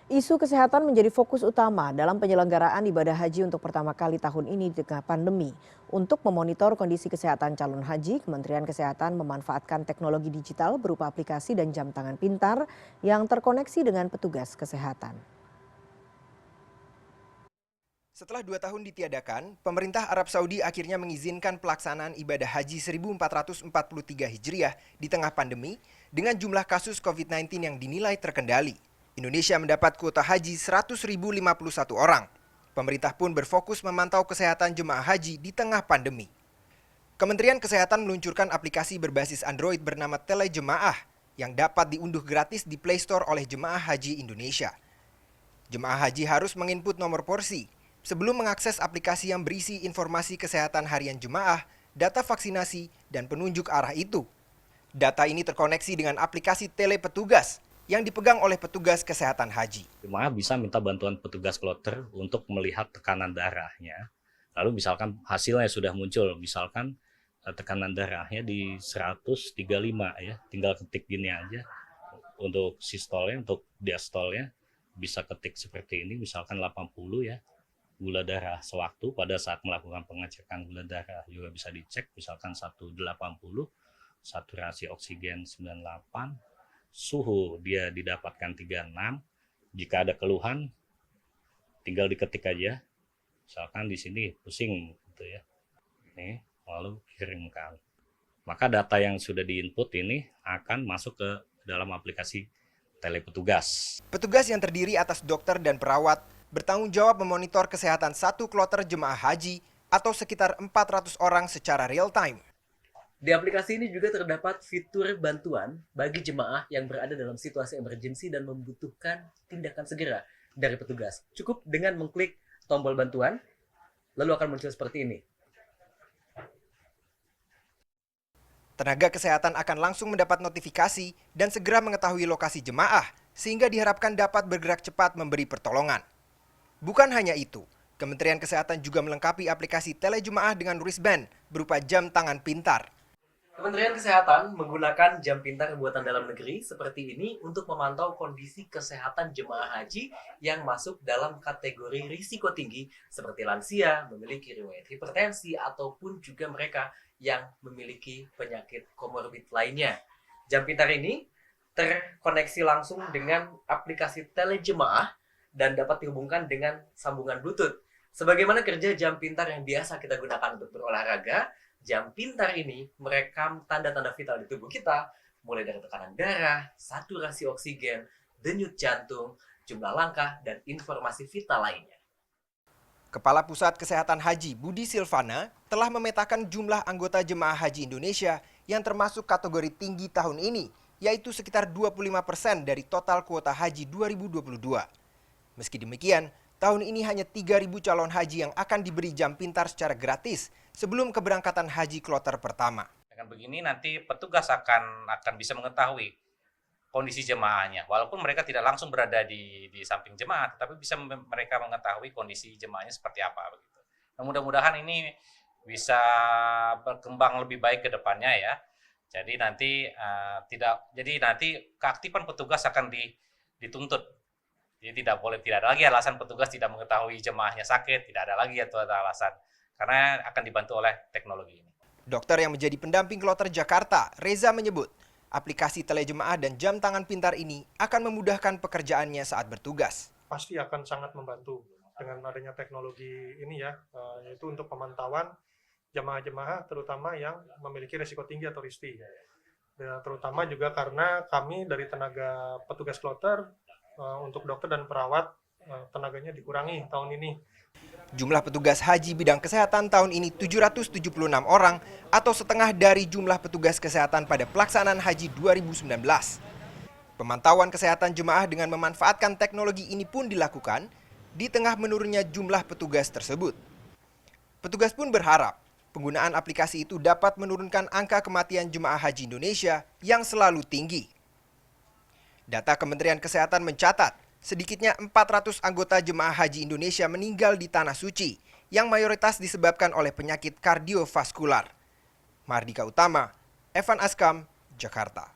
Isu kesehatan menjadi fokus utama dalam penyelenggaraan ibadah haji untuk pertama kali tahun ini di tengah pandemi. Untuk memonitor kondisi kesehatan calon haji, Kementerian Kesehatan memanfaatkan teknologi digital berupa aplikasi dan jam tangan pintar yang terkoneksi dengan petugas kesehatan. Setelah 2 tahun ditiadakan, pemerintah Arab Saudi akhirnya mengizinkan pelaksanaan ibadah haji 1443 Hijriah di tengah pandemi dengan jumlah kasus COVID-19 yang dinilai terkendali. Indonesia mendapat kuota haji 100.051 orang. Pemerintah pun berfokus memantau kesehatan jemaah haji di tengah pandemi. Kementerian Kesehatan meluncurkan aplikasi berbasis Android bernama Tele Jemaah yang dapat diunduh gratis di Play Store oleh jemaah haji Indonesia. Jemaah haji harus menginput nomor porsi sebelum mengakses aplikasi yang berisi informasi kesehatan harian jemaah, data vaksinasi, dan penunjuk arah itu. Data ini terkoneksi dengan aplikasi Tele Petugas yang dipegang oleh petugas kesehatan haji. Jemaah bisa minta bantuan petugas kloter untuk melihat tekanan darahnya. Lalu misalkan hasilnya sudah muncul, misalkan tekanan darahnya di 135 ya, tinggal ketik gini aja. Untuk sistolnya, untuk diastolnya bisa ketik seperti ini, misalkan 80 ya. Gula darah sewaktu pada saat melakukan pengecekan gula darah juga bisa dicek, misalkan 180, saturasi oksigen 98, suhu dia didapatkan 36. Jika ada keluhan tinggal diketik aja, misalkan di sini pusing gitu ya, ini lalu kirimkan, maka data yang sudah diinput ini akan masuk ke dalam aplikasi Telepetugas. Petugas yang terdiri atas dokter dan perawat bertanggung jawab memonitor kesehatan satu kloter jemaah haji atau sekitar 400 orang secara real time. Di aplikasi ini juga terdapat fitur bantuan bagi jemaah yang berada dalam situasi emergensi dan membutuhkan tindakan segera dari petugas. Cukup dengan mengklik tombol bantuan, lalu akan muncul seperti ini. Tenaga kesehatan akan langsung mendapat notifikasi dan segera mengetahui lokasi jemaah, sehingga diharapkan dapat bergerak cepat memberi pertolongan. Bukan hanya itu, Kementerian Kesehatan juga melengkapi aplikasi telejemaah dengan wristband berupa jam tangan pintar. Kementerian Kesehatan menggunakan jam pintar buatan dalam negeri seperti ini untuk memantau kondisi kesehatan jemaah haji yang masuk dalam kategori risiko tinggi seperti lansia, memiliki riwayat hipertensi, ataupun juga mereka yang memiliki penyakit komorbid lainnya. Jam pintar ini terkoneksi langsung dengan aplikasi telejemaah dan dapat dihubungkan dengan sambungan Bluetooth. Sebagaimana kerja jam pintar yang biasa kita gunakan untuk berolahraga, jam pintar ini merekam tanda-tanda vital di tubuh kita, mulai dari tekanan darah, saturasi oksigen, denyut jantung, jumlah langkah, dan informasi vital lainnya. Kepala Pusat Kesehatan Haji Budi Silvana telah memetakan jumlah anggota jemaah haji Indonesia yang termasuk kategori tinggi tahun ini, yaitu sekitar 25% dari total kuota haji 2022. Meski demikian, tahun ini hanya 3.000 calon haji yang akan diberi jam pintar secara gratis sebelum keberangkatan haji kloter pertama. Dengan begini nanti petugas akan bisa mengetahui kondisi jemaahnya. Walaupun mereka tidak langsung berada di samping jemaah, tetapi bisa mereka mengetahui kondisi jemaahnya seperti apa begitu. Nah, mudah-mudahan ini bisa berkembang lebih baik ke depannya ya. Jadi nanti keaktifan petugas akan dituntut. Jadi tidak ada lagi alasan petugas tidak mengetahui jemaahnya sakit, tidak ada lagi atau ada alasan, karena akan dibantu oleh teknologi ini. Dokter yang menjadi pendamping kloter Jakarta, Reza menyebut, aplikasi telejemaah dan jam tangan pintar ini akan memudahkan pekerjaannya saat bertugas. Pasti akan sangat membantu dengan adanya teknologi ini ya, yaitu untuk pemantauan jemaah-jemaah terutama yang memiliki risiko tinggi atau RISTI. Terutama juga karena kami dari tenaga petugas kloter, untuk dokter dan perawat tenaganya dikurangi tahun ini. Jumlah petugas haji bidang kesehatan tahun ini 776 orang atau setengah dari jumlah petugas kesehatan pada pelaksanaan haji 2019. Pemantauan kesehatan jemaah dengan memanfaatkan teknologi ini pun dilakukan di tengah menurunnya jumlah petugas tersebut. Petugas pun berharap penggunaan aplikasi itu dapat menurunkan angka kematian jemaah haji Indonesia yang selalu tinggi. Data Kementerian Kesehatan mencatat, sedikitnya 400 anggota jemaah haji Indonesia meninggal di Tanah Suci, yang mayoritas disebabkan oleh penyakit kardiovaskular. Mardika Utama, Evan Askam, Jakarta.